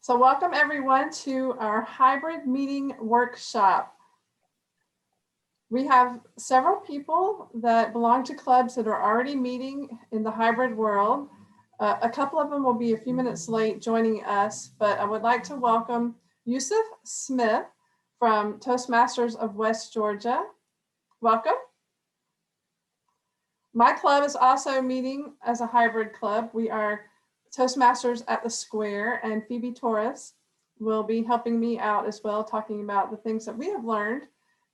So welcome everyone to our hybrid meeting workshop. We have several people that belong to clubs that are already meeting in the hybrid world. A couple of them will be a few minutes late joining us, but I would like to welcome Yusuf Smith from Toastmasters of West Georgia. Welcome. My club is also meeting as a hybrid club. We are Toastmasters at the Square, and Phoebe Torres will be helping me out as well, talking about the things that we have learned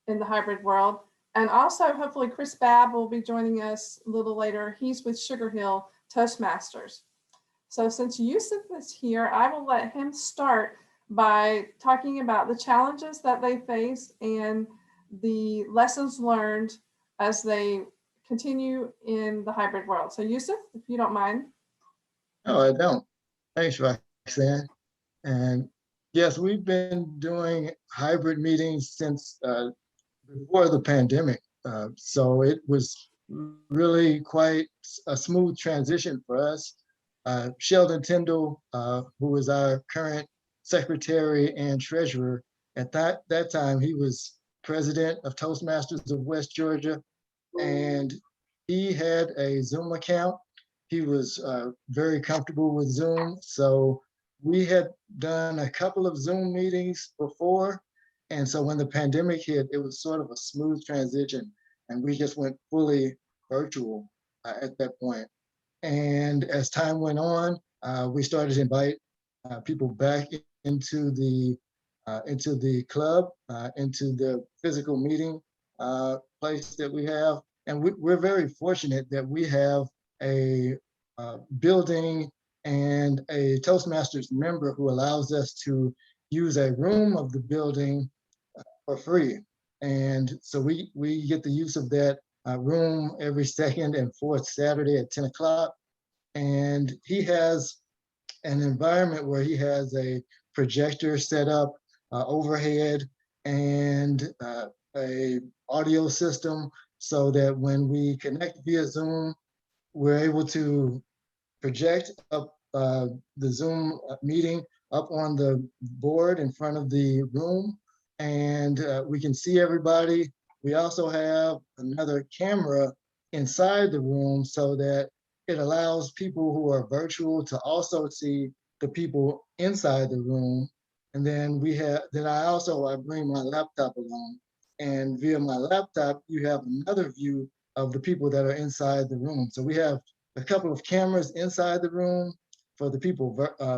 in the hybrid world. And also, hopefully, Chris Babb will be joining us a little later. He's with Sugar Hill Toastmasters. So since Yusuf is here, I will let him start by talking about the challenges that they face and the lessons learned as they continue in the hybrid world. So Yusuf, if you don't mind. No, I don't. Thanks, Roxanne. And yes, we've been doing hybrid meetings since before the pandemic. So it was really quite a smooth transition for us. Sheldon Tyndall, who is our current secretary and treasurer, at that time, he was president of Toastmasters of West Georgia, and he had a Zoom account. He was very comfortable with Zoom. So we had done a couple of Zoom meetings before. And so when the pandemic hit, it was sort of a smooth transition. And we just went fully virtual at that point. And as time went on, we started to invite people back into the club, into the physical meeting place that we have. And we're very fortunate that we have a building and a Toastmasters member who allows us to use a room of the building for free. And so we get the use of that room every second and fourth Saturday at 10 o'clock. And he has an environment where he has a projector set up overhead and a audio system so that when we connect via Zoom, we're able to project up the Zoom meeting up on the board in front of the room, and we can see everybody. We also have another camera inside the room so that it allows people who are virtual to also see the people inside the room. And then I bring my laptop along, and via my laptop, you have another view of the people that are inside the room. So we have a couple of cameras inside the room for the people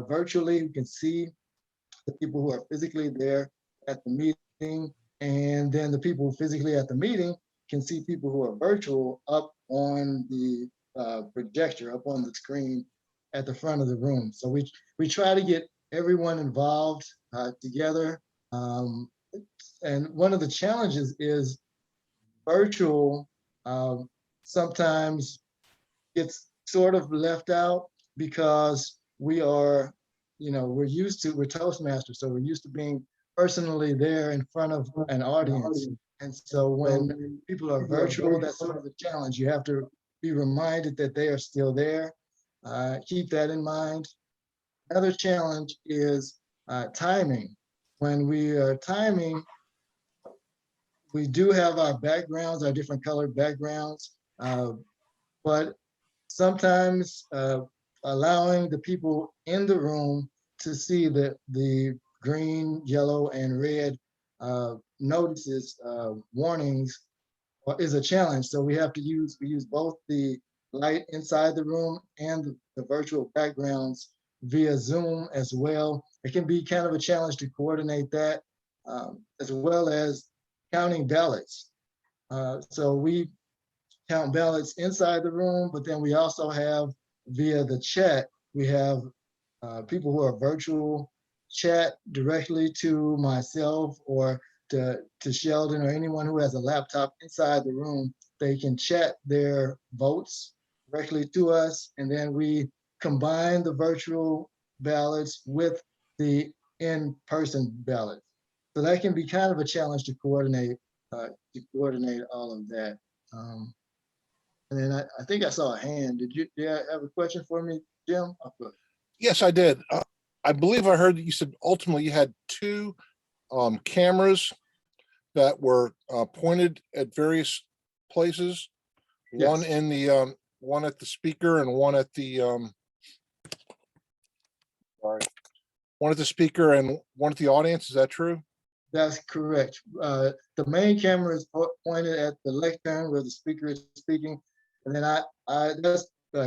virtually who can see the people who are physically there at the meeting. And then the people physically at the meeting can see people who are virtual up on the projector, up on the screen at the front of the room. So we try to get everyone involved together. And one of the challenges is virtual sometimes gets sort of left out because we're Toastmasters, so we're used to being personally there in front of an audience. And so when people are virtual, that's sort of a challenge. You have to be reminded that they are still there. Keep that in mind. Another challenge is timing. When we are timing, we do have our backgrounds, our different colored backgrounds, but sometimes allowing the people in the room to see the green, yellow, and red notices, warnings, is a challenge. So we use both the light inside the room and the virtual backgrounds via Zoom as well. It can be kind of a challenge to coordinate that, as well as counting ballots. So we count ballots inside the room, but then we also have via the chat, we have people who are virtual chat directly to myself or to Sheldon or anyone who has a laptop inside the room. They can chat their votes directly to us, and then we combine the virtual ballots with the in-person ballots. So that can be kind of a challenge to coordinate all of that. And then I think I saw a hand. Did you have a question for me, Jim? Yes, I did. I believe I heard that you said ultimately you had two cameras that were pointed at various places. One Yes. in the one at the speaker and one at the sorry, one at the speaker and one at the audience. Is that true? That's correct. The main camera is pointed at the lectern where the speaker is speaking, and then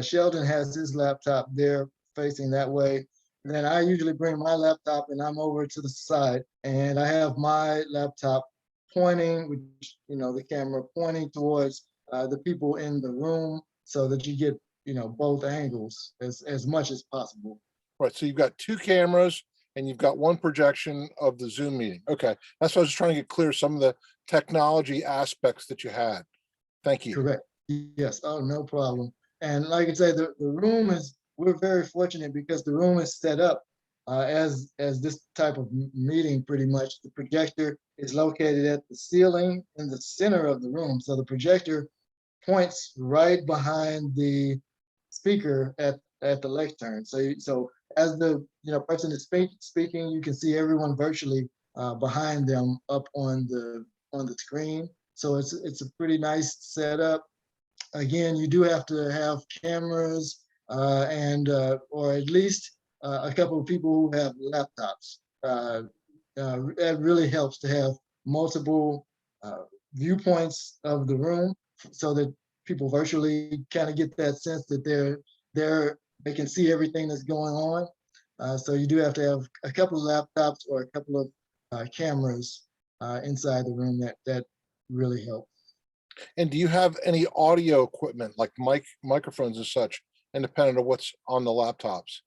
Sheldon has his laptop there facing that way. And then I usually bring my laptop and I'm over to the side, and I have my laptop pointing, which the camera pointing towards the people in the room, so that you get both angles as much as possible. Right. So you've got two cameras and you've got one projection of the Zoom meeting. Okay. That's what I was trying to get clear, some of the technology aspects that you had. Thank you. Correct. Yes. Oh, no problem. And like I say, the room we're very fortunate because the room is set up as this type of meeting pretty much. The projector is located at the ceiling in the center of the room. So the projector points right behind the speaker at the lectern. So as the person is speaking, you can see everyone virtually behind them up on the screen. So it's a pretty nice setup. Again, you do have to have cameras and or at least a couple of people who have laptops. It really helps to have multiple viewpoints of the room so that people virtually kind of get that sense that they can see everything that's going on. So you do have to have a couple of laptops or a couple of cameras inside the room that really help. And do you have any audio equipment like microphones and such, independent of what's on the laptops?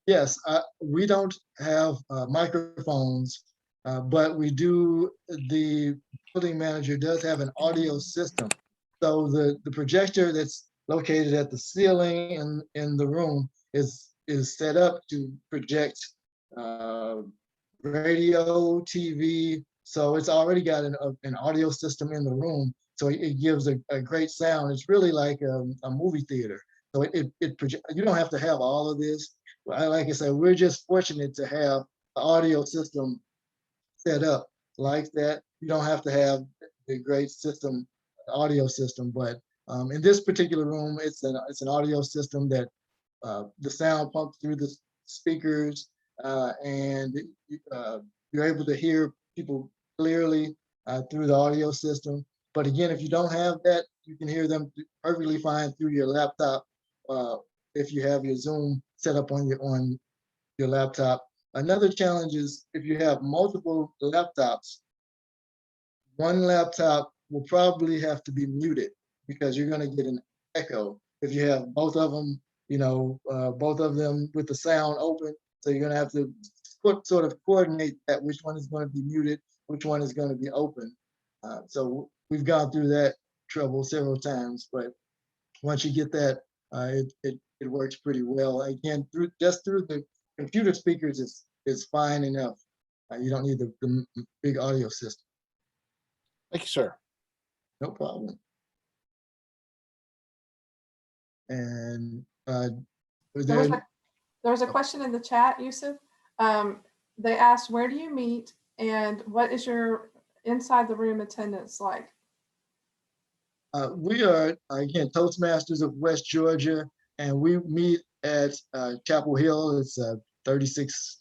Yes, we don't have microphones, but we do. The building manager does have an audio system. So the projector that's located at the ceiling in the room is set up to project uh, radio, TV. So it's already got an audio system in the room. So it gives a great sound. It's really like a movie theater. So you don't have to have all of this. Like I said, we're just fortunate to have the audio system set up like that. You don't have to have the great system, audio system, but in this particular room, it's an audio system that the sound pumps through the speakers, and you're able to hear people clearly through the audio system. But again, if you don't have that, you can hear them perfectly fine through your laptop if you have your Zoom set up on your laptop. Another challenge is if you have multiple laptops, one laptop will probably have to be muted because you're going to get an echo if you have both of them, both of them with the sound open. So you're going to have to sort of coordinate that, which one is going to be muted, which one is going to be open. So we've gone through that trouble several times, but once you get that, it works pretty well. Again, through the computer speakers is fine enough. You don't need the big audio system. Thank you, sir. No problem. And was There there? was a question in the chat, Yusuf. They asked, where do you meet and what is your inside the room attendance like? We are, again, Toastmasters of West Georgia, and we meet at Chapel Hill. It's 36,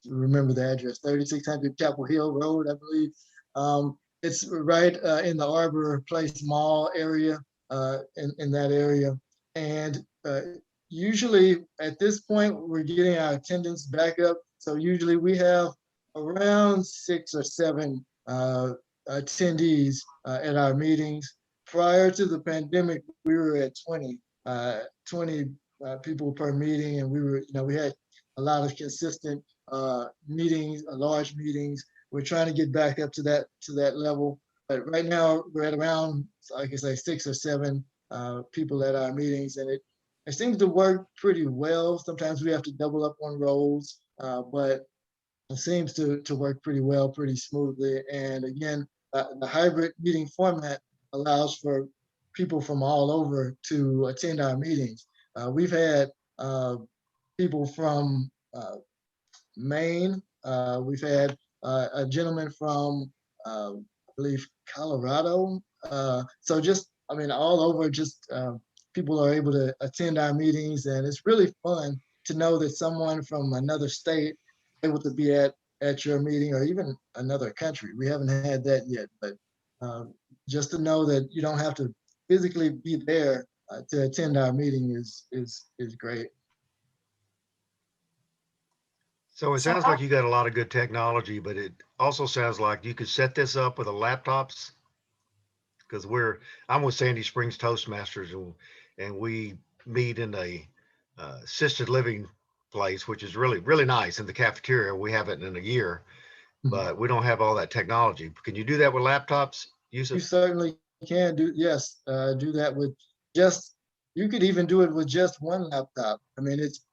remember the address, 3600 Chapel Hill Road, I believe. It's right in the Arbor Place Mall area, in that area. And usually at this point, we're getting our attendance back up. So usually we have around 6 or 7 attendees at our meetings. Prior to the pandemic, we were at 20 people per meeting, and we had a lot of consistent meetings, large meetings. We're trying to get back up to that level, but right now we're at around, like I say, 6 or 7 people at our meetings, and it seems to work pretty well. Sometimes we have to double up on roles, but it seems to work pretty well, pretty smoothly. And again, the hybrid meeting format allows for people from all over to attend our meetings. We've had people from Maine. We've had a gentleman from, I believe, Colorado. So just, I mean, all over, just people are able to attend our meetings, and it's really fun to know that someone from another state able to be at your meeting, or even another country. We haven't had that yet, but just to know that you don't have to physically be there to attend our meeting is great. So it So sounds like you got a lot of good technology, but it also sounds like you could set this up with the laptops, because I'm with Sandy Springs Toastmasters, and we meet in a assisted living place, which is really, really nice in the cafeteria. We haven't in a year, but we don't have all that technology. Can you do that with laptops? Use You it? certainly can do, yes, do that with just, you could even do it with just one laptop. I mean, it's,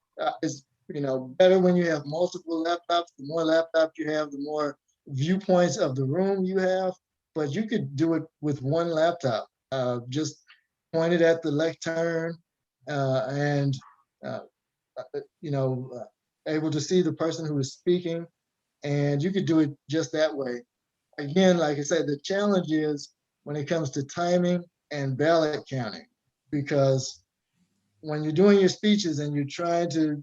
better when you have multiple laptops. The more laptops you have, the more viewpoints of the room you have, but you could do it with one laptop. Just point it at the lectern, and, uh, you know, able to see the person who is speaking, and you could do it just that way. Again, like I said, the challenge is when it comes to timing and ballot counting, because when you're doing your speeches and you're trying to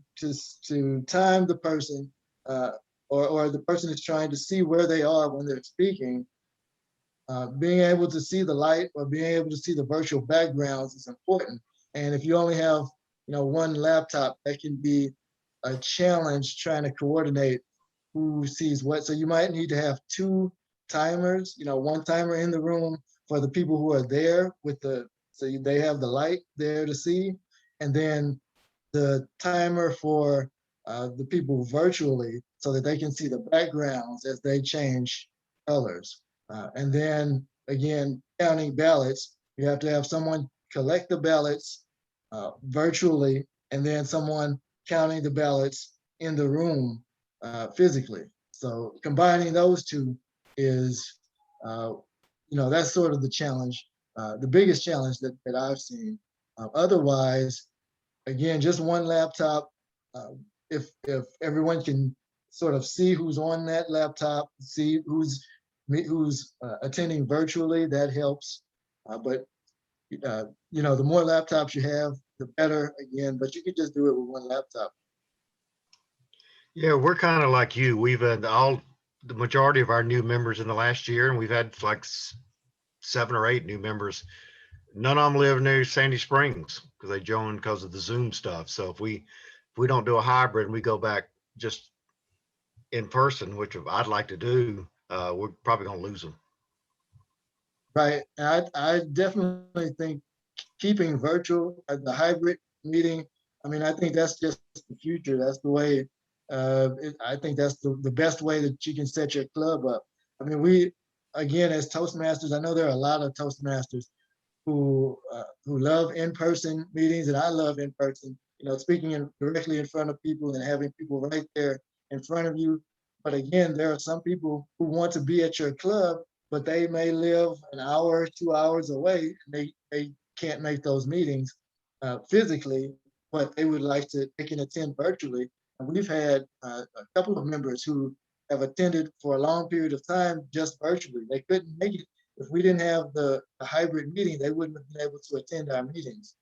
time the person, uh, or the person is trying to see where they are when they're speaking, being able to see the light or being able to see the virtual backgrounds is important. And if you only have, one laptop, that can be a challenge trying to coordinate who sees what. So you might need to have two timers, one timer in the room for the people who are there so they have the light there to see, and then the timer for the people virtually so that they can see the backgrounds as they change colors. And then again, counting ballots, you have to have someone collect the ballots virtually, and then someone counting the ballots in the room physically. So combining those two is, that's sort of the challenge, the biggest challenge that I've seen. Otherwise, again, just one laptop. If everyone can sort of see who's on that laptop, see who's attending virtually, that helps. But the more laptops you have, the better. Again, but you could just do it with one laptop. Yeah, we're kind of like you. We've had the majority of our new members in the last year, and we've had like 7 or 8 new members. None of them live near Sandy Springs because they joined because of the Zoom stuff. So if we don't do a hybrid and we go back just in person, which I'd like to do, we're probably gonna lose them. Right. And I definitely think keeping virtual, the hybrid meeting, I mean, I think that's just the future. That's the way, I think that's the best way that you can set your club up. I mean, again, as Toastmasters, I know there are a lot of Toastmasters who love in-person meetings, and I love in-person, speaking directly in front of people and having people right there in front of you. But again, there are some people who want to be at your club, but they may live an hour, 2 hours away, and they can't make those meetings physically, but they can attend virtually. And we've had a couple of members who have attended for a long period of time just virtually. They couldn't make it. If we didn't have the hybrid meeting, they wouldn't have been able to attend our meetings.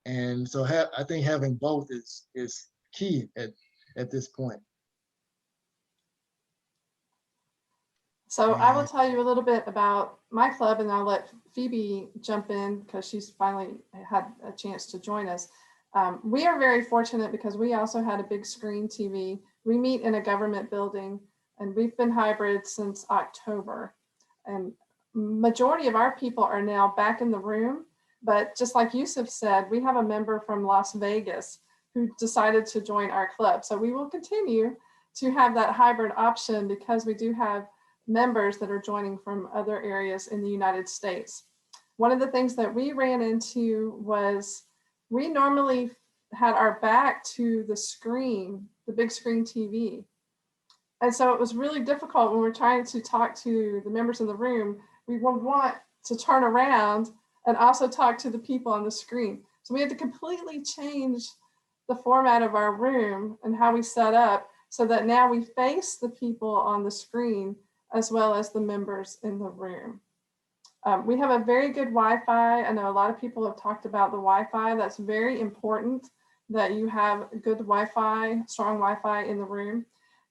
And so I think having both is key at this point. So I will tell you a little bit about my club, and I'll let Phoebe jump in because she's finally had a chance to join us. We are very fortunate because we also had a big screen TV. We meet in a government building, and we've been hybrid since October. And majority of our people are now back in the room, but just like Yusuf said, we have a member from Las Vegas who decided to join our club. So we will continue to have that hybrid option because we do have members that are joining from other areas in the United States. One of the things that we ran into was we normally had our back to the screen, the big screen TV. And so it was really difficult when we're trying to talk to the members in the room. We want to turn around and also talk to the people on the screen. So we had to completely change the format of our room and how we set up so that now we face the people on the screen as well as the members in the room. We have a very good Wi-Fi. I know a lot of people have talked about the Wi-Fi. That's very important that you have good Wi-Fi, strong Wi-Fi in the room.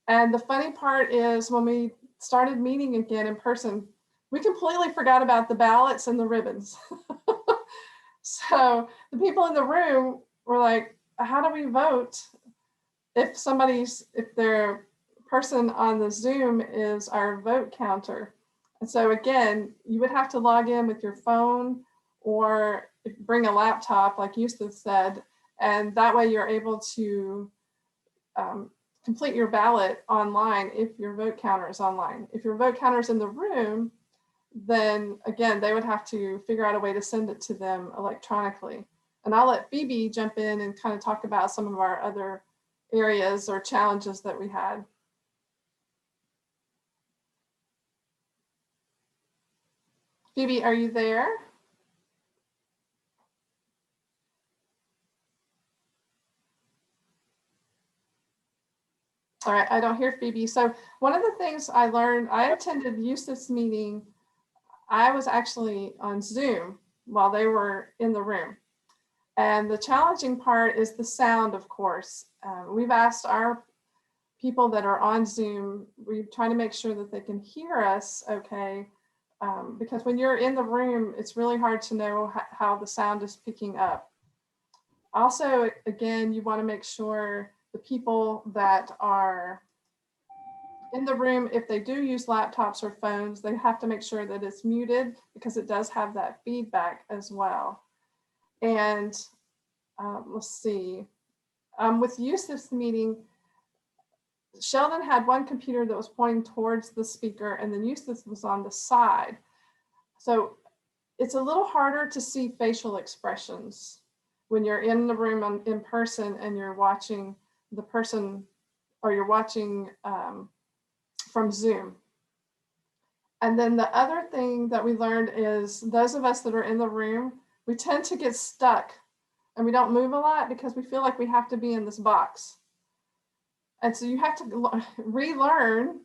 And the funny part is when we started meeting again in person, we completely forgot about the ballots and the ribbons. So the people in the room were like, how do we vote if their person on the Zoom is our vote counter? And so again, you would have to log in with your phone or bring a laptop, like Eustace said, and that way you're able to complete your ballot online if your vote counter is online. If your vote counter is in the room, then again, they would have to figure out a way to send it to them electronically. And I'll let Phoebe jump in and kind of talk about some of our other areas or challenges that we had. Phoebe, are you there? All right, I don't hear Phoebe. So one of the things I learned, I attended Eustace meeting. I was actually on Zoom while they were in the room. And the challenging part is the sound, of course. We've asked our people that are on Zoom, we're trying to make sure that they can hear us okay. Because when you're in the room, it's really hard to know how the sound is picking up. Also, again, you want to make sure the people that are in the room, if they do use laptops or phones, they have to make sure that it's muted because it does have that feedback as well. And let's see, with Eustace meeting, Sheldon had one computer that was pointing towards the speaker and then Eustace was on the side. So it's a little harder to see facial expressions when you're in the room in person and you're watching the person or you're watching from Zoom. And then the other thing that we learned is those of us that are in the room, we tend to get stuck and we don't move a lot because we feel like we have to be in this box. And so you have to relearn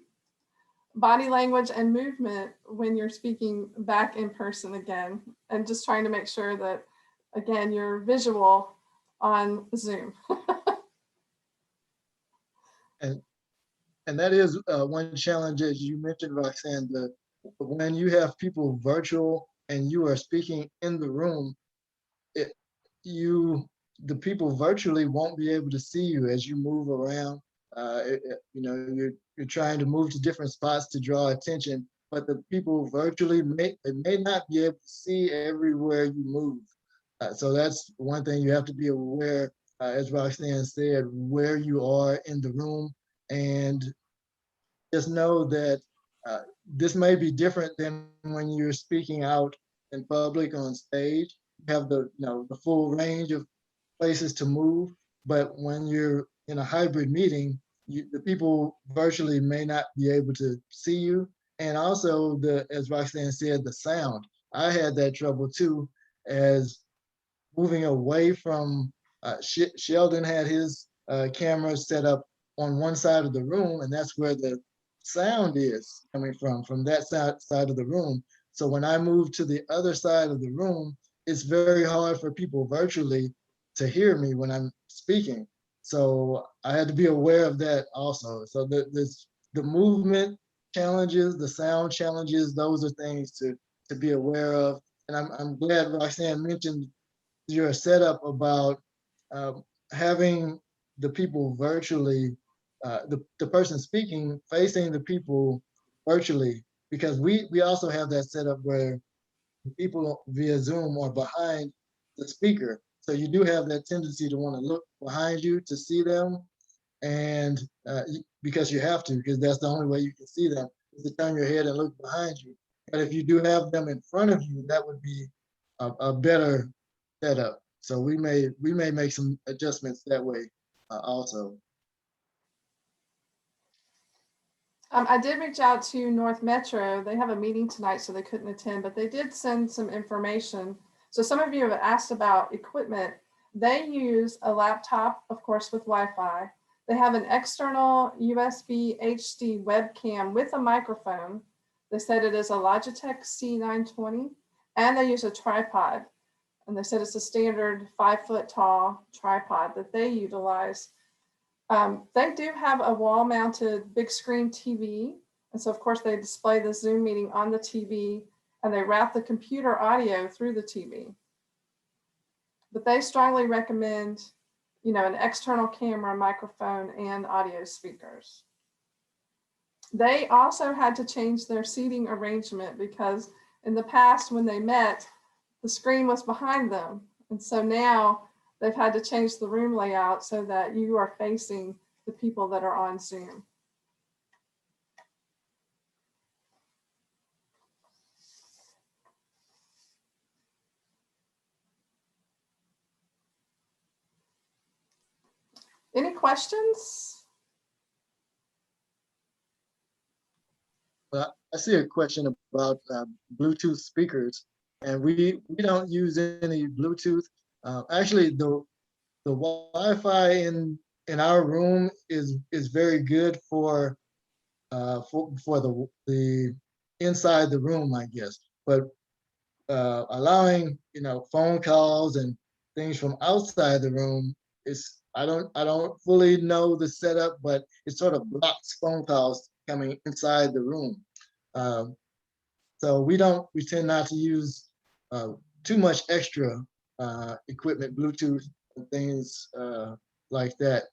body language and movement when you're speaking back in person again, and just trying to make sure that, again, you're visual on Zoom. And that is one challenge, as you mentioned, Roxanne, when you have people virtual and you are speaking in the room, the people virtually won't be able to see you as you move around. You're trying to move to different spots to draw attention, but the people virtually may not be able to see everywhere you move. So that's one thing you have to be aware, as Roxanne said, where you are in the room, and just know that this may be different than when you're speaking out in public on stage. You have the full range of places to move, but when you're in a hybrid meeting, the people virtually may not be able to see you. And also, as Roxanne said, the sound. I had that trouble too, as moving away from Sheldon had his camera set up on one side of the room, and that's where the sound is coming from that side of the room. So when I moved to the other side of the room, it's very hard for people virtually to hear me when I'm speaking. So I had to be aware of that also. So the movement challenges, the sound challenges, those are things to be aware of. And I'm glad Roxanne mentioned your setup about having the people virtually, the person speaking facing the people virtually, because we also have that setup where people via Zoom are behind the speaker. So you do have that tendency to want to look behind you to see them, and because you have to, because that's the only way you can see them, is to turn your head and look behind you. But if you do have them in front of you, that would be a better setup. So we may make some adjustments that way also. I did reach out to North Metro. They have a meeting tonight, so they couldn't attend, but they did send some information. So some of you have asked about equipment. They use a laptop, of course, with Wi-Fi. They have an external USB HD webcam with a microphone. They said it is a Logitech C920, and they use a tripod. And they said it's a standard 5-foot tall tripod that they utilize. They do have a wall-mounted big screen TV. And so, of course, they display the Zoom meeting on the TV, and they route the computer audio through the TV. But they strongly recommend, an external camera, microphone, and audio speakers. They also had to change their seating arrangement because in the past when they met, the screen was behind them. And so now they've had to change the room layout so that you are facing the people that are on Zoom. Any questions? Well, I see a question about Bluetooth speakers, and we don't use any Bluetooth. Actually, the Wi-Fi in our room is very good for the inside the room, I guess. But allowing phone calls and things from outside the room is I don't fully know the setup, but it sort of blocks phone calls coming inside the room. Um, so we tend not to use too much extra equipment, Bluetooth and things like that.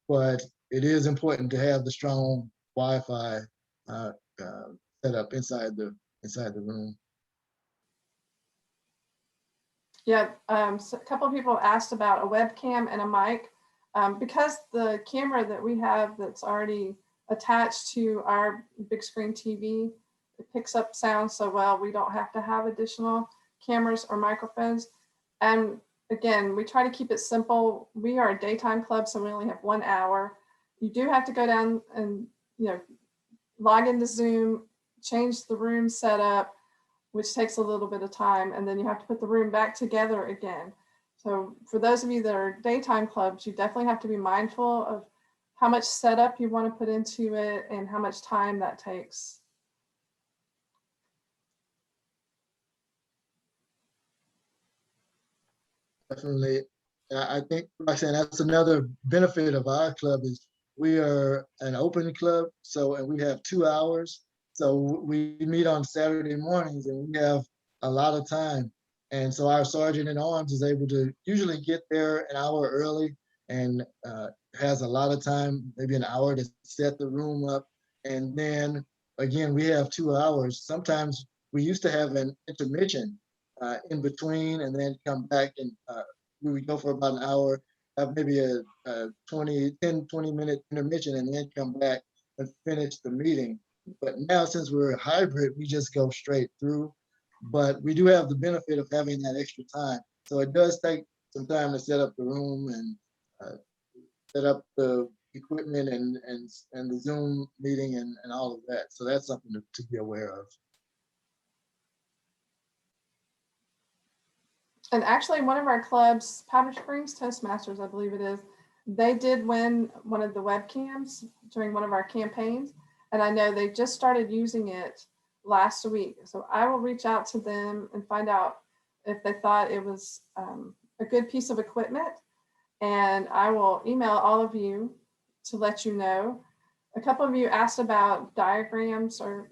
But it is important to have the strong Wi-Fi set up inside the room. Yeah, so a couple of people asked about a webcam and a mic. Because the camera that we have that's already attached to our big screen TV, it picks up sound so well, we don't have to have additional cameras or microphones. And again, we try to keep it simple. We are a daytime club, so we only have 1 hour. You do have to go down and log into Zoom, change the room setup, which takes a little bit of time, and then you have to put the room back together again. So for those of you that are daytime clubs, you definitely have to be mindful of how much setup you want to put into it and how much time that takes. Definitely. I think, like I said, that's another benefit of our club is we are an open club. And we have 2 hours. So we meet on Saturday mornings and we have a lot of time. And so our sergeant at arms is able to usually get there an hour early and has a lot of time, maybe an hour to set the room up. And then again, we have 2 hours. Sometimes we used to have an intermission in between and then come back and we would go for about an hour, have maybe a 10-20 minute intermission and then come back and finish the meeting. But now since we're a hybrid, we just go straight through. But we do have the benefit of having that extra time. So it does take some time to set up the room and set up the equipment and the Zoom meeting and all of that. So that's something to be aware of. And actually, one of our clubs, Powder Springs Toastmasters, I believe it is, they did win one of the webcams during one of our campaigns. And I know they just started using it last week. So I will reach out to them and find out if they thought it was a good piece of equipment. And I will email all of you to let you know. A couple of you asked about diagrams or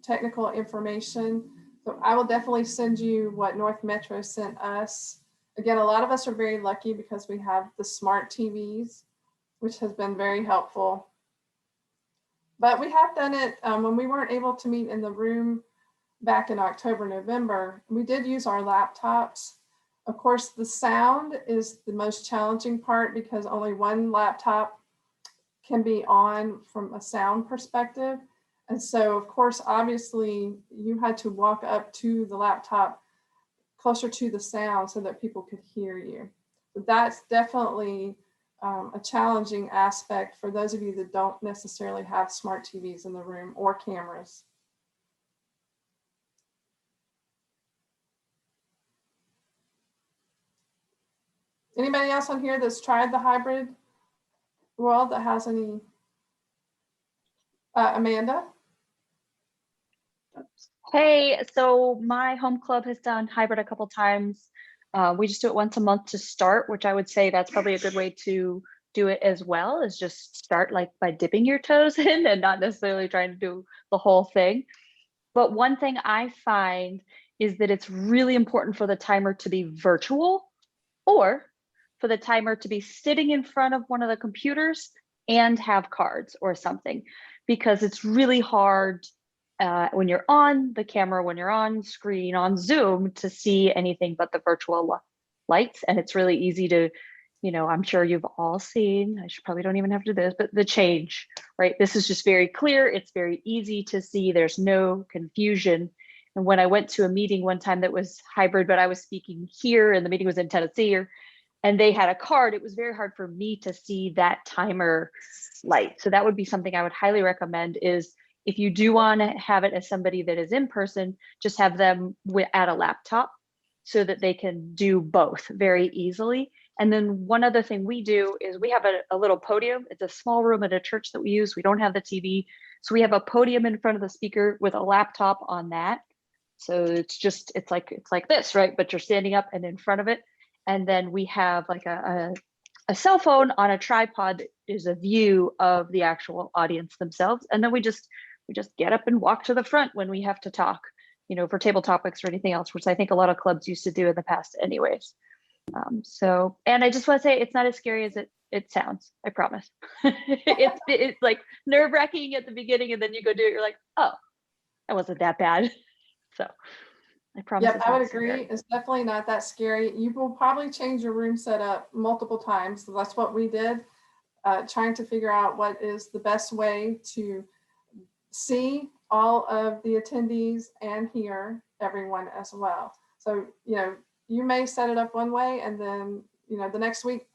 technical information. So I will definitely send you what North Metro sent us. Again, a lot of us are very lucky because we have the smart TVs, which has been very helpful. But we have done it when we weren't able to meet in the room back in October, November. We did use our laptops. Of course, the sound is the most challenging part because only one laptop can be on from a sound perspective. And so, of course, obviously, you had to walk up to the laptop closer to the sound so that people could hear you. But that's definitely a challenging aspect for those of you that don't necessarily have smart TVs in the room or cameras. Anybody else on here that's tried the hybrid world that has any? Amanda? Hey, so my home club has done hybrid a couple times. We just do it once a month to start, which I would say that's probably a good way to do it as well, is just start like by dipping your toes in and not necessarily trying to do the whole thing. But one thing I find is that it's really important for the timer to be virtual, or for the timer to be sitting in front of one of the computers and have cards or something, because it's really hard when you're on the camera, when you're on screen on Zoom, to see anything but the virtual lights. And it's really easy to, I'm sure you've all seen, I should probably don't even have to do this, but the change, right? This is just very clear. It's very easy to see. There's no confusion. And when I went to a meeting one time that was hybrid, but I was speaking here and the meeting was in Tennessee, and they had a card, it was very hard for me to see that timer light. So that would be something I would highly recommend, is if you do want to have it as somebody that is in person, just have them at a laptop so that they can do both very easily. And then one other thing we do is we have a little podium. It's a small room at a church that we use. We don't have the TV. So we have a podium in front of the speaker with a laptop on that. So it's like this, right? But you're standing up and in front of it. And then we have like a cell phone on a tripod that is a view of the actual audience themselves. And then we just get up and walk to the front when we have to talk, for table topics or anything else, which I think a lot of clubs used to do in the past anyways. And I just want to say, it's not as scary as it sounds, I promise. it's like nerve-wracking at the beginning, and then you go do it, you're like, oh, that wasn't that bad. So I promise. Yep, I would agree. Scary. It's definitely not that scary. You will probably change your room setup multiple times. So that's what we did, trying to figure out what is the best way to see all of the attendees and hear everyone as well. So, you may set it up one way, and then, the next week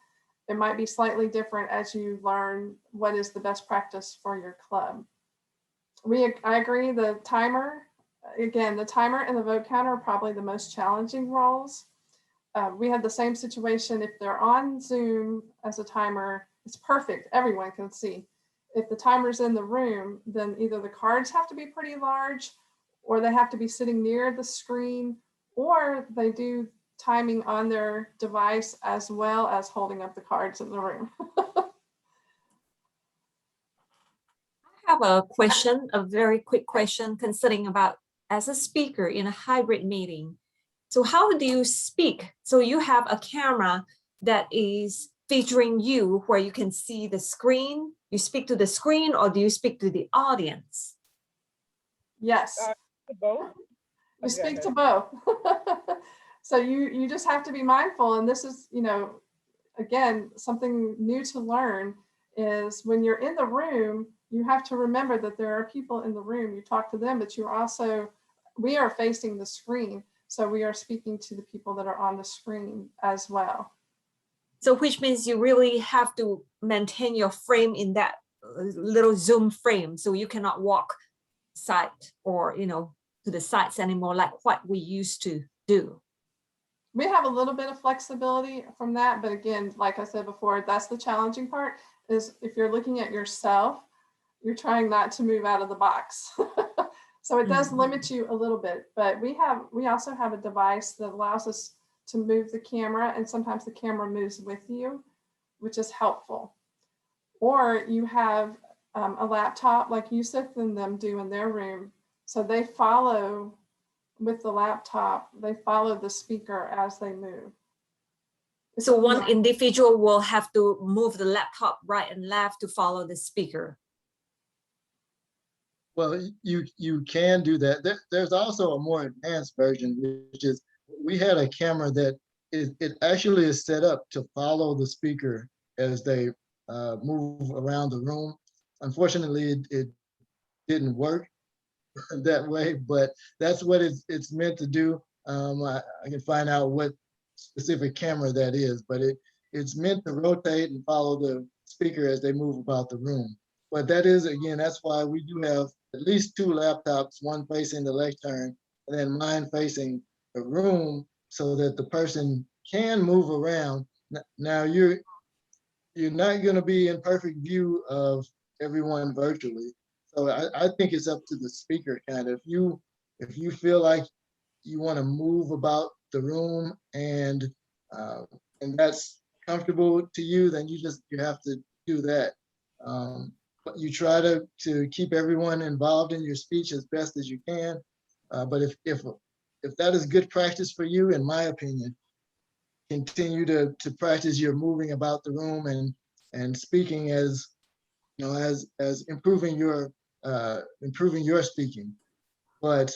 it might be slightly different as you learn what is the best practice for your club. I agree, the timer and the vote counter are probably the most challenging roles. We had the same situation. If they're on Zoom as a timer, it's perfect. Everyone can see. If the timer's in the room, then either the cards have to be pretty large, or they have to be sitting near the screen, or they do timing on their device as well as holding up the cards in the room. I have a question, a very quick question, considering about as a speaker in a hybrid meeting. So how do you speak? So you have a camera that is featuring you where you can see the screen. You speak to the screen, or do you speak to the audience? Yes. Both? You speak to both. So you just have to be mindful. And this is, again, something new to learn is when you're in the room, you have to remember that there are people in the room. You talk to them, but we are facing the screen. So we are speaking to the people that are on the screen as well. So which means you really have to maintain your frame in that little Zoom frame. So you cannot walk side or, to the sides anymore, like what we used to do. We have a little bit of flexibility from that. But again, like I said before, that's the challenging part, is if you're looking at yourself, you're trying not to move out of the box. So it does limit you a little bit, but we also have a device that allows us to move the camera, and sometimes the camera moves with you, which is helpful. Or you have a laptop like Yusuf and them do in their room. So they follow with the laptop, they follow the speaker as they move. So one individual will have to move the laptop right and left to follow the speaker. Well, you can do that. There's also a more advanced version, which is we had a camera that it actually is set up to follow the speaker as they move around the room. Unfortunately, it didn't work that way, but that's what it's meant to do. I can find out what specific camera that is, but it's meant to rotate and follow the speaker as they move about the room. But that is, again, that's why we do have at least 2 laptops, one facing the lectern and then mine facing the room, so that the person can move around Now you're not going to be in perfect view of everyone virtually. So I think it's up to the speaker kind of. If you feel like you want to move about the room uh, and that's comfortable to you, then you have to do that. But you try to keep everyone involved in your speech as best as you can. But if that is good practice for you, in my opinion, continue to practice your moving about the room and speaking as as improving your speaking. But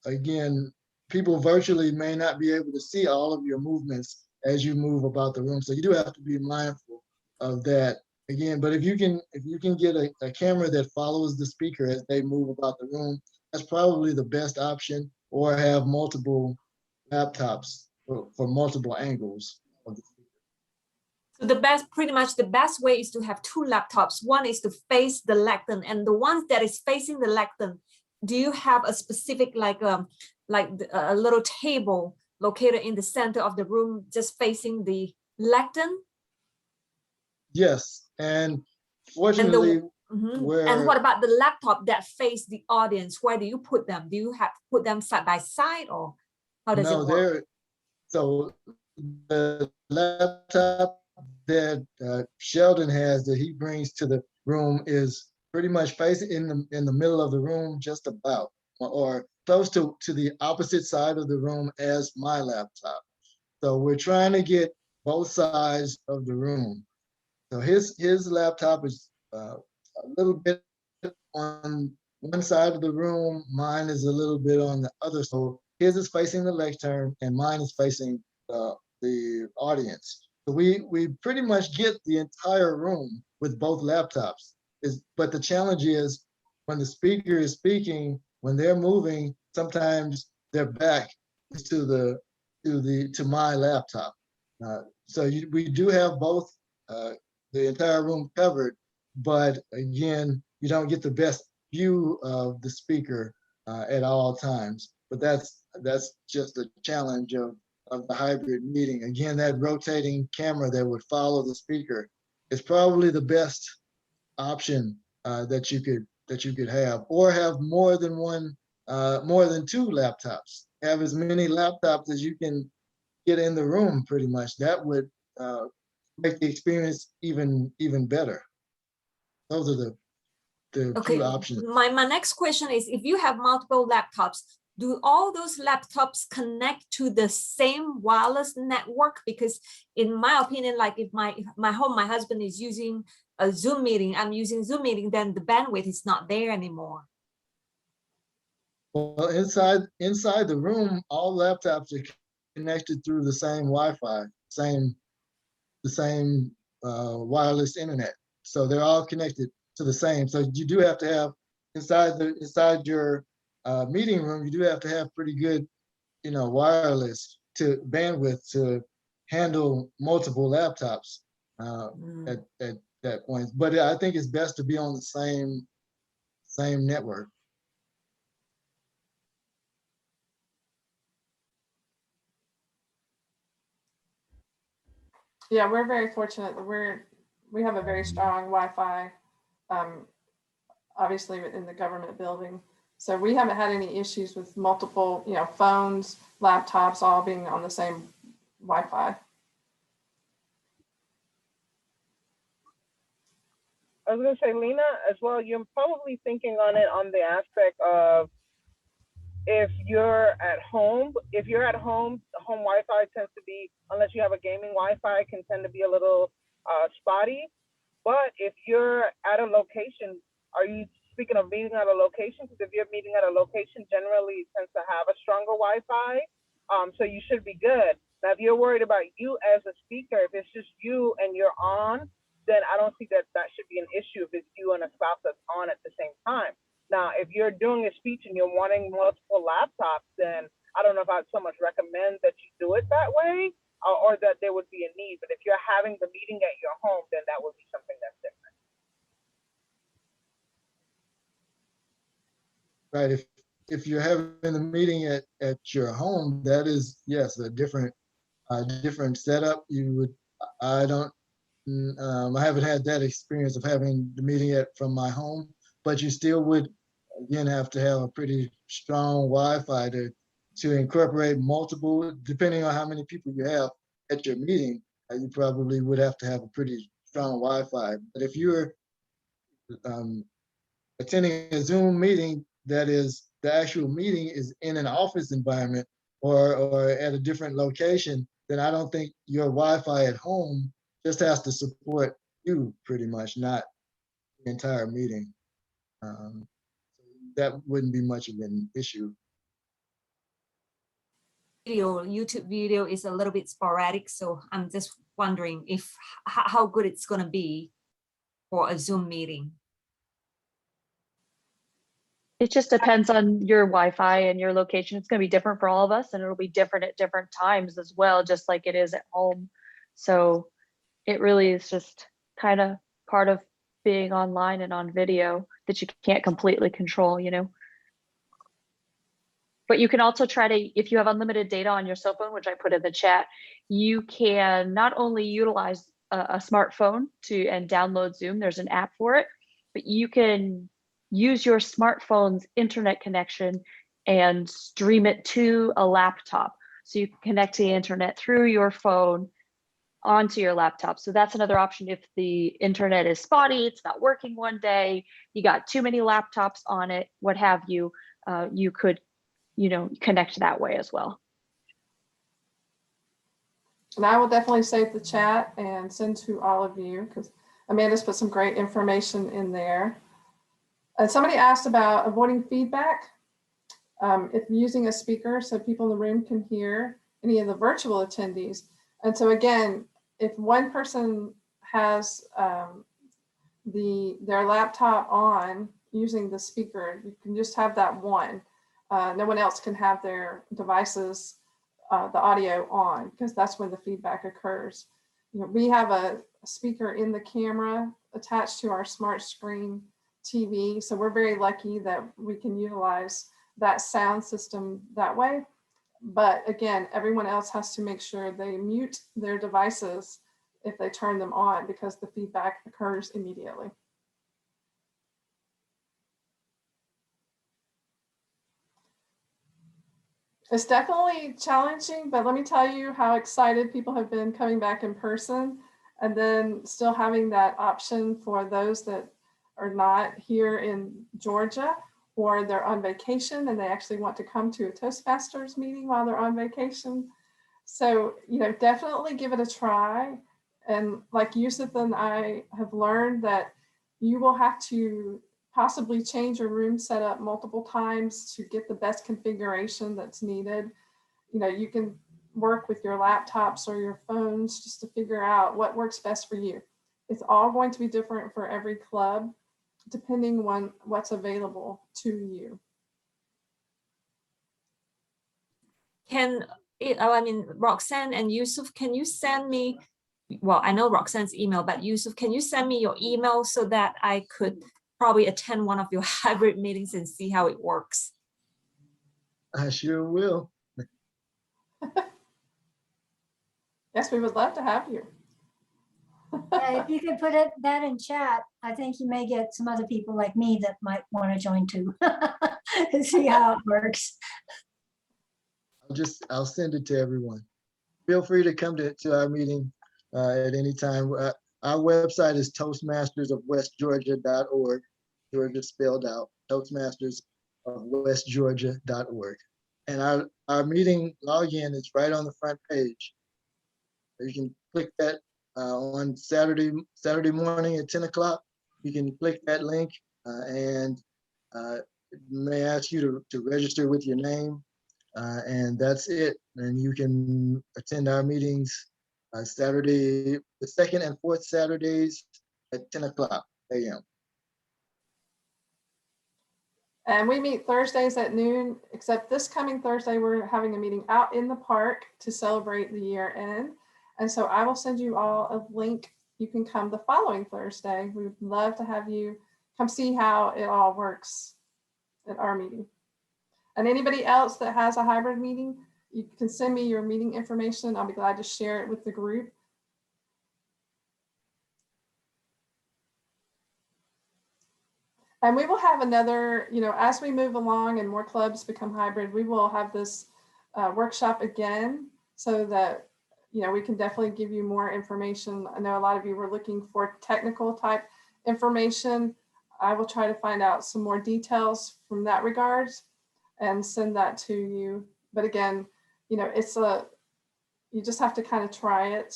again, people virtually may not be able to see all of your movements as you move about the room. So you do have to be mindful of that again. But if you can get a camera that follows the speaker as they move about the room, that's probably the best option, or have multiple laptops for multiple angles of the speaker. So pretty much the best way is to have two laptops. One is to face the lectern, and the one that is facing the lectern, do you have a specific like a little table located in the center of the room, just facing the lectern? Yes, and And fortunately, and what about the laptop that face the audience? Where do you put them? Do you have to put them side by side, or how does it work? So the laptop that Sheldon has that he brings to the room is pretty much facing in the middle of the room, just about, or close to the opposite side of the room as my laptop. So we're trying to get both sides of the room. So his laptop is a little bit on one side of the room. Mine is a little bit on the other. So his is facing the lectern, and mine is facing the audience. So we pretty much get the entire room with both laptops. But the challenge is when the speaker is speaking, when they're moving, sometimes their back is to my laptop. So we do have both the entire room covered, but again, you don't get the best view of the speaker at all times. But that's just a challenge of the hybrid meeting. Again, that rotating camera that would follow the speaker is probably the best option that you could have, or have more than two laptops. Have as many laptops as you can get in the room. Pretty much, that would make the experience even better. Those are the Okay, two options. my next question is, if you have multiple laptops, do all those laptops connect to the same wireless network? Because in my opinion, like if my husband is using a Zoom meeting, I'm using Zoom meeting, then the bandwidth is not there anymore. Well, inside the room, all laptops are connected through the same Wi-Fi, the same wireless internet. So they're all connected to the same. So you do have to have inside your meeting room, you do have to have pretty good, wireless to bandwidth to handle multiple laptops at that point. But I think it's best to be on the same network. Yeah, we're very fortunate that we have a very strong Wi-Fi, obviously in the government building. So we haven't had any issues with multiple, phones, laptops, all being on the same Wi-Fi. I was going to say, Lena, as well, you're probably thinking on it on the aspect of if you're at home, the home Wi-Fi tends to be, unless you have a gaming Wi-Fi, can tend to be a little spotty. But if you're at a location, are you speaking of meeting at a location? Because if you're meeting at a location, generally it tends to have a stronger Wi-Fi. So you should be good. Now, if you're worried about you as a speaker, if it's just you and you're on, then I don't think that should be an issue if it's you and a spouse that's on at the same time. Now, if you're doing a speech and you're wanting multiple laptops, then I don't know if I'd so much recommend that you do it that way, or that there would be a need. But if you're having the meeting at your home, then that would be something that's different. Right. If you're having the meeting at your home, that is, yes, a different different setup. I don't, I haven't had that experience of having the meeting from my home, but you still would, again, have to have a pretty strong Wi-Fi to incorporate multiple, depending on how many people you have at your meeting, you probably would have to have a pretty strong Wi-Fi. But if you're attending a Zoom meeting that is, the actual meeting is in an office environment or at a different location, then I don't think your Wi-Fi at home just has to support you pretty much, not the entire meeting. That wouldn't be much of an issue. YouTube video is a little bit sporadic, so I'm just wondering if how good it's going to be for a Zoom meeting. It just depends on your Wi-Fi and your location. It's going to be different for all of us, and it'll be different at different times as well, just like it is at home. So it really is just kind of part of being online and on video that you can't completely control, you know. But you can also try to, if you have unlimited data on your cell phone, which I put in the chat, you can not only utilize a smartphone and download Zoom, there's an app for it, but you can use your smartphone's internet connection and stream it to a laptop. So you can connect to the internet through your phone onto your laptop. So that's another option. If the internet is spotty, it's not working one day, you got too many laptops on it, what have you, you could, you know, connect that way as well. And I will definitely save the chat and send to all of you because Amanda's put some great information in there. And somebody asked about avoiding feedback. If you're using a speaker so people in the room can hear any of the virtual attendees. And so again, if one person has their laptop on using the speaker, you can just have that one. No one else can have their devices, the audio on, because that's when the feedback occurs. You know, we have a speaker in the camera attached to our smart screen TV. So we're very lucky that we can utilize that sound system that way. But again, everyone else has to make sure they mute their devices if they turn them on, because the feedback occurs immediately. It's definitely challenging, but let me tell you how excited people have been coming back in person, and then still having that option for those that are not here in Georgia, or they're on vacation and they actually want to come to a Toastmasters meeting while they're on vacation. So, you know, definitely give it a try. And like Yusuf and I have learned that you will have to possibly change your room setup multiple times to get the best configuration that's needed. You know, you can work with your laptops or your phones just to figure out what works best for you. It's all going to be different for every club, depending on what's available to you. Roxanne and Yusuf, can you send me, well, I know Roxanne's email, but Yusuf, can you send me your email so that I could probably attend one of your hybrid meetings and see how it works? I sure will. Yes, we would love to have you. Yeah, if you could put that in chat, I think you may get some other people like me that might want to join too and see how it works. I'll send it to everyone. Feel free to come to our meeting at any time. Our website is toastmastersofwestgeorgia.org. Georgia spelled out, toastmastersofwestgeorgia.org. And our meeting login is right on the front page. You can click that on Saturday morning at 10 o'clock. You can click that link and it may ask you to register with your name. And that's it. And you can attend our meetings Saturday, the second and fourth Saturdays at 10 o'clock a.m. And we meet Thursdays at noon, except this coming Thursday, we're having a meeting out in the park to celebrate the year end. And so I will send you all a link. You can come the following Thursday. We would love to have you come see how it all works at our meeting. And anybody else that has a hybrid meeting, you can send me your meeting information. I'll be glad to share it with the group. And we will have another, as we move along and more clubs become hybrid, we will have this workshop again so that, we can definitely give you more information. I know a lot of you were looking for technical type information. I will try to find out some more details from that regards and send that to you. But again, you just have to kind of try it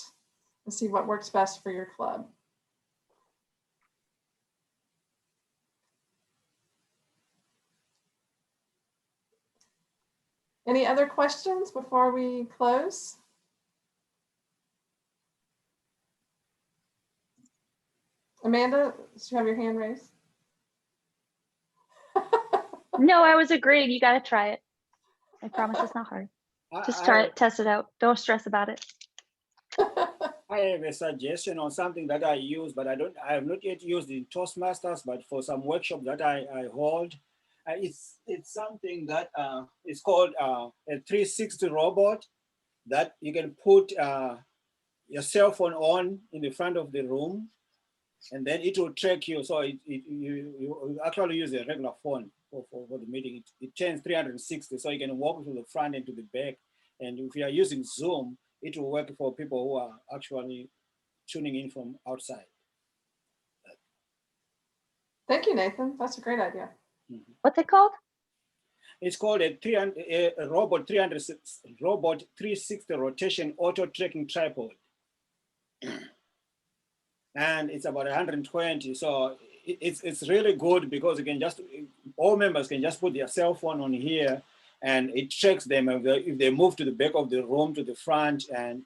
and see what works best for your club. Any other questions before we close? Amanda, did you have your hand raised? No, I was agreeing. You got to try it. I promise it's not hard. Just try it, test it out. Don't stress about it. I have a suggestion on something that I use, but I have not yet used in Toastmasters, but for some workshop that I hold, it's something that is called a 360 robot that you can put your cell phone on in the front of the room, and then it will track you. So you actually use a regular phone for the meeting. It turns 360, so you can walk to the front and to the back. And if you are using Zoom, it will work for people who are actually tuning in from outside. Thank you, Nathan. That's a great idea. What's it called? It's called a robot 360 rotation auto tracking tripod. And it's about 120. So it's really good because you can all members can just put their cell phone on here and it tracks them if they move to the back of the room, to the front, and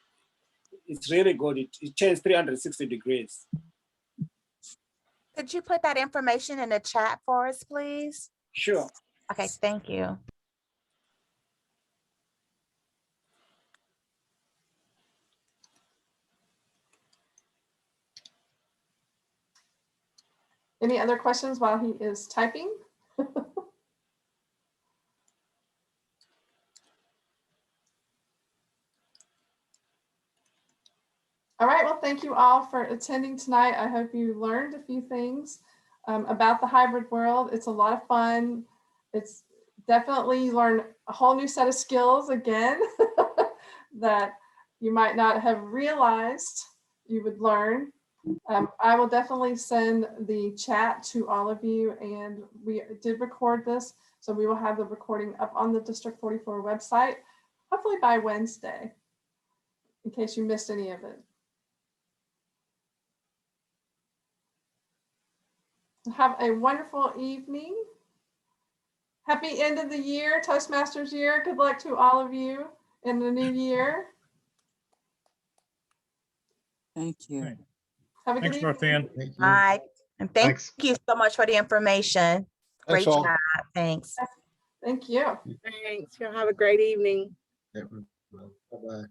it's really good. It turns 360 degrees. Could you put that information in the chat for us, please? Sure. Okay, thank you. Any other questions while he is typing? All right, well, thank you all for attending tonight. I hope you learned a few things about the hybrid world. It's a lot of fun. It's definitely you learn a whole new set of skills again that you might not have realized you would learn. I will definitely send the chat to all of you, and we did record this, so we will have the recording up on the District 44 website, hopefully by Wednesday, in case you missed any of it. Have a wonderful evening. Happy end of the year, Toastmasters year. Good luck to all of you in the new year. Thank you. Have a Thanks, good evening. Martha. Thank All you. right. And thank Thanks. you so much for the information. Thanks Great all. job. Thanks. Thank you. Thanks. Y'all have a great evening. Bye-bye.